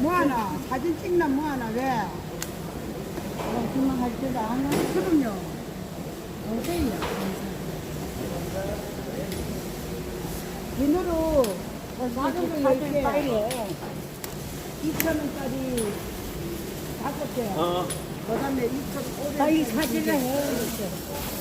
뭐하나? 사진 찍나 뭐하나? 왜? 주문할 때도 안 와. 그럼요. 어때요? 비누로 작은 거 사진 10개, 빨리. 2,000원짜리 5개, 어. 그 다음에 2,500원. 빨리 사진을 해.